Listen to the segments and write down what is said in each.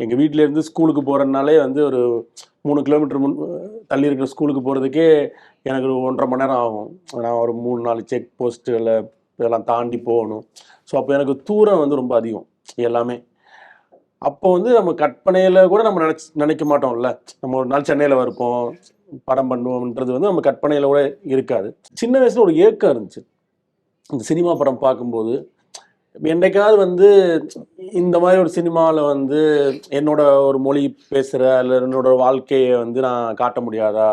எங்கள் வீட்டிலேருந்து ஸ்கூலுக்கு போகிறதுனாலே வந்து ஒரு 3 கிலோமீட்டர் தள்ளி இருக்கிற ஸ்கூலுக்கு போகிறதுக்கே எனக்கு ஒரு 1.5 மணி நேரம் ஆகும். நான் ஒரு 3-4 செக் போஸ்ட்டுகளை இதெல்லாம் தாண்டி போகணும். ஸோ அப்போ எனக்கு தூரம் வந்து ரொம்ப அதிகம் எல்லாமே. அப்போ வந்து நம்ம கற்பனையில் கூட நம்ம நினைக்க மாட்டோம்ல. நம்ம ஒரு நாள் சென்னையில் இருப்போம், படம் பண்ணுவோம்ன்றது வந்து நம்ம கற்பனையில் கூட இருக்காது. சின்ன வயசில் ஒரு ஏக்கம் இருந்துச்சு. இந்த சினிமா படம் பார்க்கும்போது என்னைக்காவது வந்து இந்த மாதிரி ஒரு சினிமாவில் வந்து என்னோட ஒரு மொழி பேசுகிற அல்ல என்னோட வாழ்க்கையை வந்து நான் காட்ட முடியாதா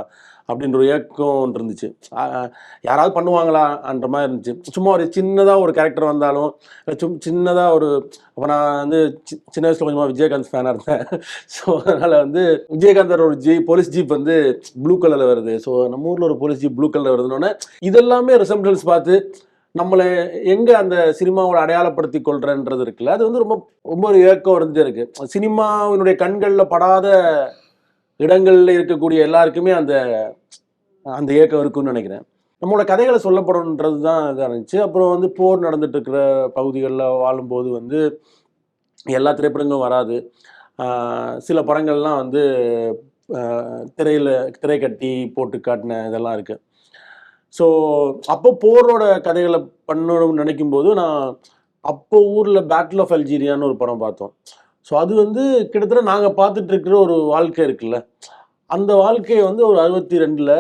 அப்படின்ற ஒரு ஏக்கம் இருந்துச்சு. யாராவது பண்ணுவாங்களான்ற மாதிரி இருந்துச்சு. சும்மா ஒரு சின்னதாக ஒரு கேரக்டர் வந்தாலும் சின்னதாக ஒரு அப்போ நான் வந்து சின்ன வயசில் கொஞ்சமாக விஜயகாந்த் ஃபேனாக இருந்தேன். ஸோ அதனால் வந்து விஜயகாந்தர் ஒரு போலீஸ் ஜீப் வந்து ப்ளூ கலரில் வருது. ஸோ நம்ம ஊரில் ஒரு போலீஸ் ஜீப் ப்ளூ கலரில் வருதுன்னொன்னே இதெல்லாமே ரிசம்பிளன்ஸ் பார்த்து நம்மளை எங்கே அந்த சினிமாவோட அடையாளப்படுத்தி கொள்றன்றது இருக்குல்ல, அது வந்து ரொம்ப ரொம்ப ஒரு ஏக்கம் இருந்துட்டே இருக்கு. சினிமாவினுடைய கண்களில் படாத இடங்கள்ல இருக்கக்கூடிய எல்லாருக்குமே அந்த அந்த ஏக்கம் இருக்குன்னு நினைக்கிறேன். நம்மளோட கதைகளை சொல்லப்படணுன்றது தான் இதாக இருந்துச்சு. அப்புறம் வந்து போர் நடந்துட்டு இருக்கிற பகுதிகளில் வாழும்போது வந்து எல்லா திரைப்படங்களும் வராது. சில படங்கள்லாம் வந்து திரை கட்டி போட்டு காட்டின இதெல்லாம் இருக்குது. ஸோ அப்போ போரோட கதைகளை பண்ணணும்னு நினைக்கும் போது நான் அப்போ ஊரில் பேட்டில் ஆஃப் அல்ஜீரியான்னு ஒரு படம் பார்த்தோம். ஸோ அது வந்து கிட்டத்தட்ட நாங்கள் பார்த்துட்டு இருக்கிற ஒரு வாழ்க்கை இருக்குல்ல, அந்த வாழ்க்கையை வந்து ஒரு 62ல்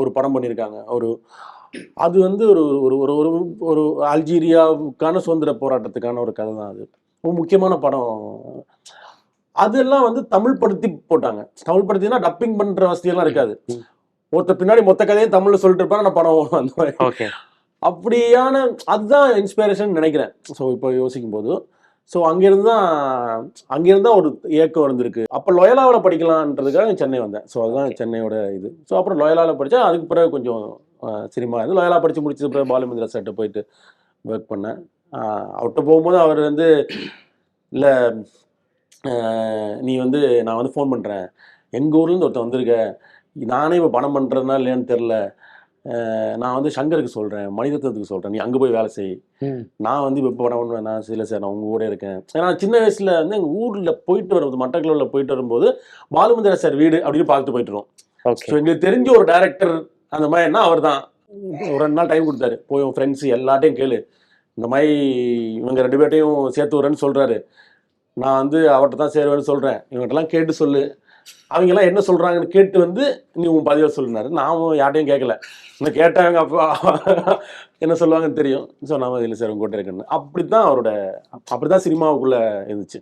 ஒரு படம் பண்ணியிருக்காங்க. அது வந்து ஒரு ஒரு ஒரு ஒரு ஒரு அல்ஜீரியாவுக்கான சுதந்திர போராட்டத்துக்கான ஒரு கதை தான். அது ரொம்ப முக்கியமான படம். அதெல்லாம் வந்து தமிழ் படுத்தி போட்டாங்க. தமிழ் படுத்தினா டப்பிங் பண்ணுற வசதியெல்லாம் இருக்காது. ஒருத்தர் பின்னாடி மொத்த கதையும் தமிழ்ல சொல்லிட்டு இருப்பாரு, நான் படம் அந்த மாதிரி. அப்படியான அதுதான் இன்ஸ்பிரேஷன் நினைக்கிறேன். ஸோ இப்போ யோசிக்கும் போது ஸோ அங்கிருந்து ஒரு ஏக்கம் இருந்திருக்கு. அப்போ லொயலாவில் படிக்கலான்றதுக்காக சென்னை வந்தேன். ஸோ அதுதான் சென்னையோட இது. ஸோ அப்புறம் லொயலாவில் படித்தேன். அதுக்கு பிறகு கொஞ்சம் சினிமா இருந்து லொயலா படித்து முடிச்சது பிறகு பாலுமந்திரா சார்ட்ட போயிட்டு ஒர்க் பண்ணேன். அவர்கிட்ட போகும்போது அவர் வந்து இல்லை நீ வந்து நான் வந்து ஃபோன் பண்ணுறேன், எங்கள் ஊர்லேருந்து ஒருத்தன் வந்திருக்க, நானே இப்போ பணம் பண்ணுறதுனா இல்லையான்னு தெரில, நான் வந்து சங்கருக்கு சொல்கிறேன், மணிரத்னத்துக்கு சொல்கிறேன், நீ அங்கே போய் வேலை செய், நான் வந்து இப்போ படம் பண்ணுவேன். நான் இல்லை சார், நான் உங்கள் கூட இருக்கேன். ஏன்னா சின்ன வயசில் வந்து எங்கள் ஊரில் போயிட்டு வரும்போது மட்டக்களூரில் போயிட்டு வரும்போது பாலுமந்திரா சார் வீடு அப்படின்னு பார்த்துட்டு போயிட்டுருவோம். ஸோ எங்களுக்கு தெரிஞ்ச ஒரு டேரக்டர் அந்த மாதிரினா அவர் தான். ஒரு 2 நாள் டைம் கொடுத்தாரு, போய் உன் ஃப்ரெண்ட்ஸ் எல்லாட்டையும் கேளு, இந்த மாதிரி இவங்க 2 பேர்ட்டையும் சேர்த்து வரேன்னு சொல்கிறாரு, நான் வந்து அவர்கிட்ட தான் சேருவேன்னு சொல்கிறேன், இவங்ககிட்டலாம் கேட்டு சொல்லு, அவங்கெல்லாம் என்ன சொல்கிறாங்கன்னு கேட்டு வந்து நீ உன் பதிவை சொல்லினாரு. நான் யார்ட்டையும் கேட்கல, இன்னும் கேட்டாங்க அப்போ என்ன சொல்லுவாங்கன்னு தெரியும். ஸோ நான் இல்லை சார் உங்கள்கிட்ட இருக்கேன்னு. அப்படி தான் சினிமாவுக்குள்ளே இருந்துச்சு.